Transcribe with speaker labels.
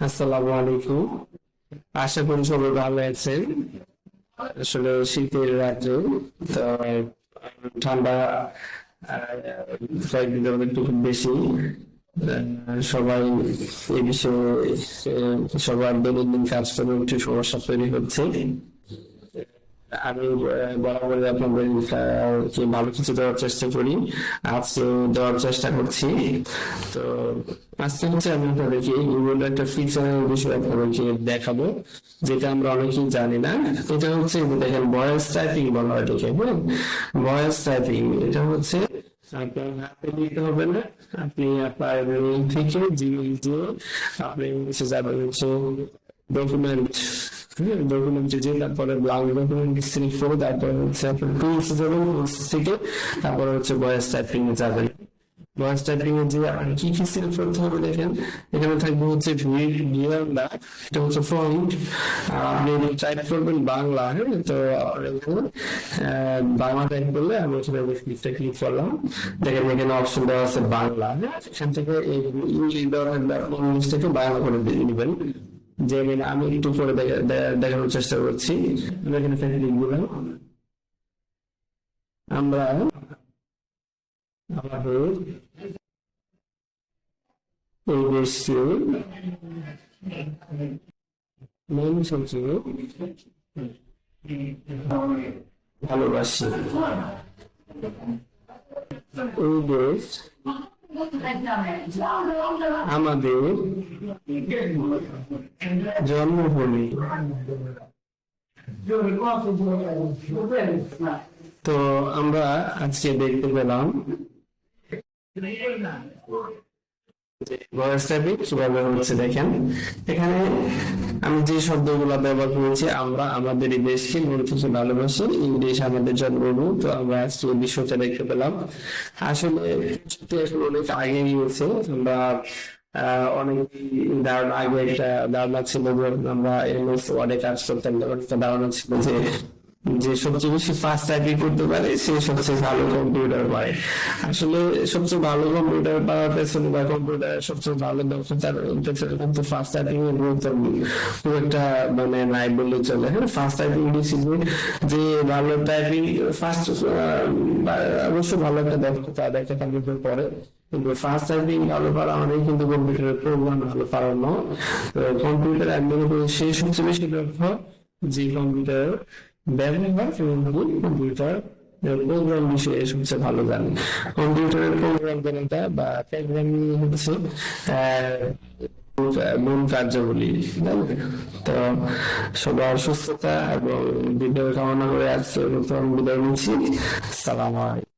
Speaker 1: আসসালামু আলাইকুম। আশা করি সবাই ভালো আছেন। আসলে শীতের রাজ্য, তো ঠান্ডা কয়েকদিন ধরে একটু খুব বেশি। সবাই এই বিষয়ে সবার দৈনন্দিন কাজকর্মে একটু সমস্যা তৈরি হচ্ছে। আমি বরাবরই আপনাদের কে ভালো কিছু দেওয়ার চেষ্টা করি, আজকে দেওয়ার চেষ্টা করছি। তো আজকে হচ্ছে আমি আপনাদেরকে গুগলের একটা ফিচারের বিষয়ে আপনাদেরকে দেখাবো, যেটা আমরা অনেকেই জানি না। এটা হচ্ছে দেখেন, ভয়েস টাইপিং বলা হয় এটাকে। হ্যাঁ, ভয়েস টাইপিং এটা হচ্ছে আপনার হাতে নিতে হবে না, আপনি আপনার মেইল থেকে জিমেইল দিয়ে আপনি হচ্ছে যাবেন হচ্ছে ডকুমেন্ট, ডকুমেন্টে যে তারপরে ব্লাউজ ডকুমেন্ট সিলেক্ট করে তারপরে হচ্ছে আপনার টুলস যাবেন, টুলস থেকে তারপরে হচ্ছে ভয়েস টাইপিং এ যাবেন। ভয়েস টাইপিং এ যে আপনি কি কি সিলেক্ট করতে হবে দেখেন, এখানে থাকবে হচ্ছে ভিএলডা, এটা হচ্ছে ফন্ট। আপনি টাইপ করবেন বাংলা। হ্যাঁ, তো বাংলা টাইপ করলে আমি এখানে ক্লিকটা ক্লিক করলাম, দেখেন এখানে অপশন দেওয়া আছে বাংলা। হ্যাঁ, এখান থেকে এই ইংলিশ দেওয়া থাকবে, আপনি ইংলিশ থেকে বাংলা করে দিয়ে নেবেন। যে আমি একটু করে দেখানোর চেষ্টা করছি। আমি এখানে লিখলাম, আমরা আমাদের এই দেশকে মেন সবচেয়ে ভালোবাসি। এই দেশ আমাদের জন্মভূমি। তো আমরা আজকে দেখতে পেলাম ভয়েস টাইপিং কিভাবে হচ্ছে। দেখেন এখানে আমি যে শব্দগুলো ব্যবহার করেছি, আমরা আমাদের এই দেশকে মন থেকে ভালোবাসি, ইংলিশ আমাদের জন্মভূমি। তো আমরা আজকে এই বিষয়টা দেখতে পেলাম। আসলে এখন অনেক আগে গিয়েছে। আমরা অনেক আগে একটা ধারণা ছিল যে আমরা এমএস ওয়ার্ডে কাজ করতাম, একটা ধারণা ছিল যে যে সবচেয়ে বেশি ফাস্ট টাইপিং করতে পারে সে সবচেয়ে ভালো কম্পিউটার পারে। আসলে সবচেয়ে ভালো কম্পিউটার পাওয়ার পেছনে বা কম্পিউটার সবচেয়ে ভালো দক্ষতার পেছনে কিন্তু ফাস্ট টাইপিং এর গুরুত্ব খুব একটা মানে নাই বললে চলে। হ্যাঁ, ফাস্ট টাইপিং ডিসিপ্লিন যে ভালো টাইপিং ফাস্ট অবশ্য ভালো একটা দক্ষতা দেখে কম্পিউটার পরে, কিন্তু ফার্স্ট টাইপিং ভালো পারা মানে কিন্তু কম্পিউটারের প্রোগ্রাম ভালো পারা নয়। কম্পিউটার একদম সেই সবচেয়ে বেশি দক্ষ যে কম্পিউটার ব্যবহার এবং কম্পিউটার প্রোগ্রাম বিষয়ে সবচেয়ে ভালো জানে। কম্পিউটারের প্রোগ্রাম জানাটা বা প্রোগ্রামিং হচ্ছে মূল কার্যাবলী। তো সবার সুস্থতা এবং বিদায় কামনা করে আজকে নতুন বিদায় নিচ্ছি। সালাম আলাইকুম।